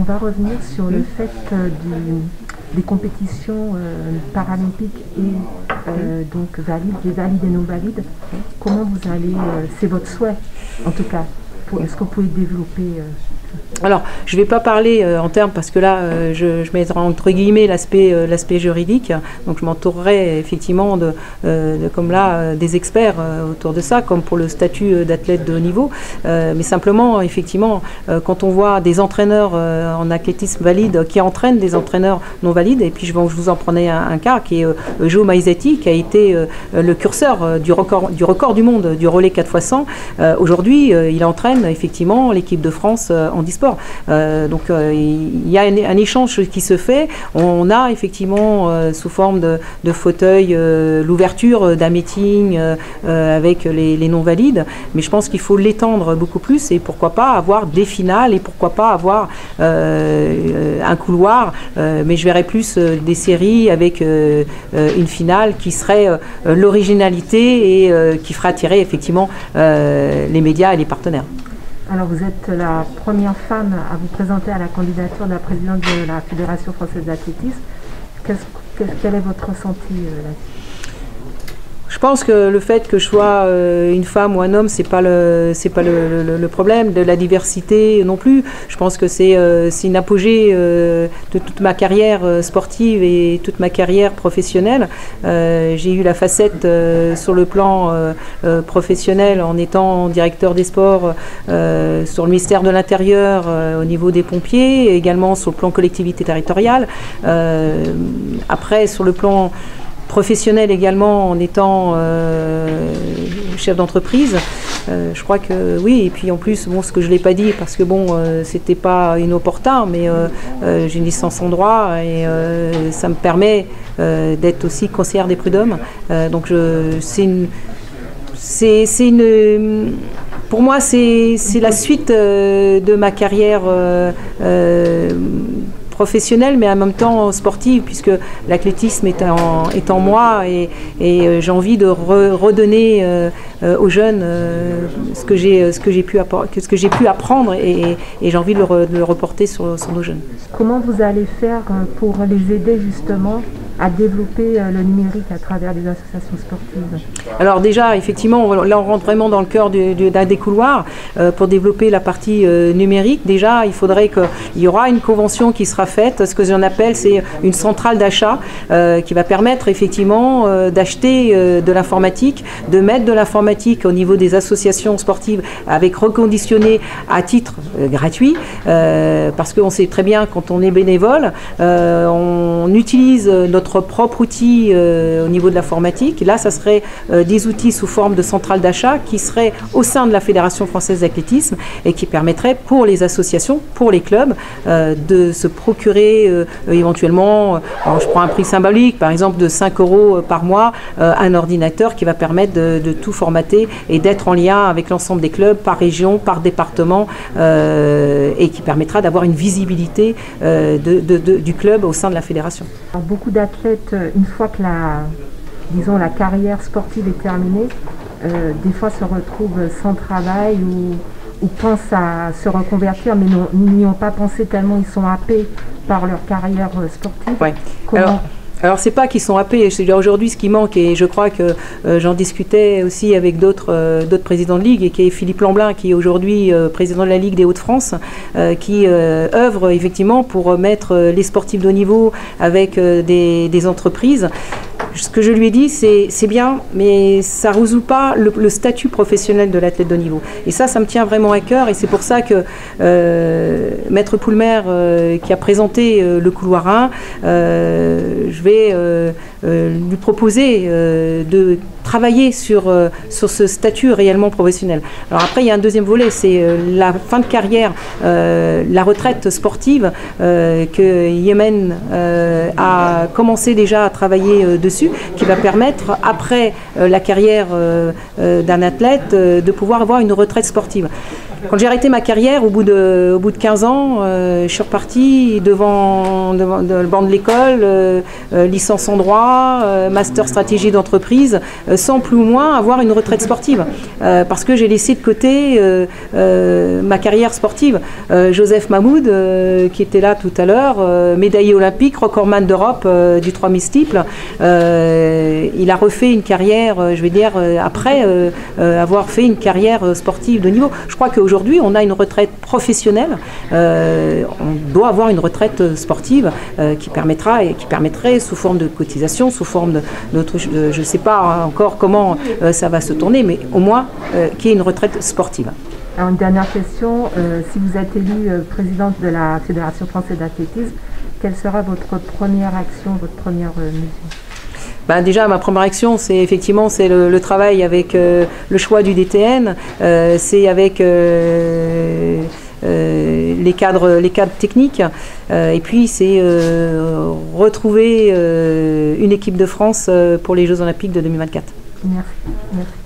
on va revenir sur le fait des compétitions paralympiques et donc valides, les valides et non valides. Comment vous allez, c'est votre souhait en tout cas, est-ce que vous pouvez développer Alors, je ne vais pas parler en termes, parce que là, je mettrai entre guillemets l'aspect juridique. Donc, je m'entourerai effectivement comme là, des experts autour de ça, comme pour le statut d'athlète de haut niveau. Mais simplement, effectivement, quand on voit des entraîneurs en athlétisme valide qui entraînent des entraîneurs non valides, et puis je vous en prenais un cas qui est Joe Maisetti, qui a été le curseur du record du monde du relais 4x100. Aujourd'hui, il entraîne effectivement l'équipe de France en e-sport. Donc il y a un échange qui se fait. On a effectivement sous forme de fauteuil l'ouverture d'un meeting avec les non-valides, mais je pense qu'il faut l'étendre beaucoup plus et pourquoi pas avoir des finales et pourquoi pas avoir un couloir, mais je verrais plus des séries avec une finale qui serait l'originalité et qui fera attirer effectivement les médias et les partenaires. Alors vous êtes la première femme à vous présenter à la candidature de la présidente de la Fédération française d'athlétisme. Quel est votre ressenti là-dessus ? Je pense que le fait que je sois une femme ou un homme, c'est pas le problème de la diversité non plus. Je pense que c'est une apogée de toute ma carrière sportive et toute ma carrière professionnelle. J'ai eu la facette sur le plan professionnel en étant directeur des sports sur le ministère de l'Intérieur au niveau des pompiers, et également sur le plan collectivité territoriale. Après, sur le plan professionnel également en étant chef d'entreprise. Je crois que oui, et puis en plus, bon, ce que je ne l'ai pas dit parce que bon, c'était pas inopportun, mais j'ai une licence en droit et ça me permet d'être aussi conseillère des prud'hommes. Donc pour moi, c'est la suite de ma carrière professionnelle, mais en même temps sportive, puisque l'athlétisme est en moi et j'ai envie de redonner aux jeunes ce que j'ai pu apprendre et j'ai envie de le reporter sur nos jeunes. Comment vous allez faire pour les aider justement à développer le numérique à travers des associations sportives? Alors déjà, effectivement, là on rentre vraiment dans le cœur d'un des couloirs. Pour développer la partie numérique, déjà il faudrait qu'il y aura une convention qui sera faite, ce que j'en appelle, c'est une centrale d'achat qui va permettre effectivement d'acheter de l'informatique, de mettre de l'informatique au niveau des associations sportives avec reconditionné à titre gratuit, parce qu'on sait très bien quand on est bénévole, on utilise notre propre outil au niveau de l'informatique. Là, ça serait des outils sous forme de centrale d'achat qui seraient au sein de la Fédération française d'athlétisme et qui permettraient pour les associations, pour les clubs, de se procurer éventuellement, alors je prends un prix symbolique, par exemple de 5 € par mois, un ordinateur qui va permettre de tout formater et d'être en lien avec l'ensemble des clubs par région, par département, et qui permettra d'avoir une visibilité du club au sein de la fédération. Alors, beaucoup d'athlètes, une fois que la carrière sportive est terminée, des fois se retrouvent sans travail ou pensent à se reconvertir, mais n'y ont pas pensé tellement ils sont happés par leur carrière sportive. Ouais. Alors c'est pas qu'ils sont happés, aujourd'hui ce qui manque, et je crois que j'en discutais aussi avec d'autres présidents de ligue, et qui est Philippe Lamblin, qui est aujourd'hui président de la Ligue des Hauts-de-France, qui œuvre effectivement pour mettre les sportifs de haut niveau avec des entreprises. Ce que je lui ai dit, c'est bien, mais ça ne résout pas le statut professionnel de l'athlète de haut niveau. Et ça me tient vraiment à cœur, et c'est pour ça que Maître Poulmer, qui a présenté le couloir 1, je vais lui proposer de travailler sur ce statut réellement professionnel. Alors après, il y a un deuxième volet, c'est la fin de carrière, la retraite sportive, que Yémen a commencé déjà à travailler dessus, qui va permettre, après la carrière d'un athlète, de pouvoir avoir une retraite sportive. Quand j'ai arrêté ma carrière, au bout de 15 ans, je suis repartie devant le banc de l'école, licence en droit, master stratégie d'entreprise, sans plus ou moins avoir une retraite sportive. Parce que j'ai laissé de côté ma carrière sportive. Joseph Mahmoud, qui était là tout à l'heure, médaillé olympique, recordman d'Europe du 3000 steeple, il a refait une carrière, je vais dire, après avoir fait une carrière sportive de niveau. Je crois qu'aujourd'hui, on a une retraite professionnelle. On doit avoir une retraite sportive qui permettrait, sous forme de cotisation, sous forme je ne sais pas encore comment ça va se tourner, mais au moins qu'il y ait une retraite sportive. Alors, une dernière question. Si vous êtes élue présidente de la Fédération française d'athlétisme, quelle sera votre première action, votre première mesure? Déjà, ma première action, c'est effectivement le travail avec le choix du DTN, c'est avec les cadres techniques, et puis c'est retrouver une équipe de France pour les Jeux Olympiques de 2024. Merci. Merci.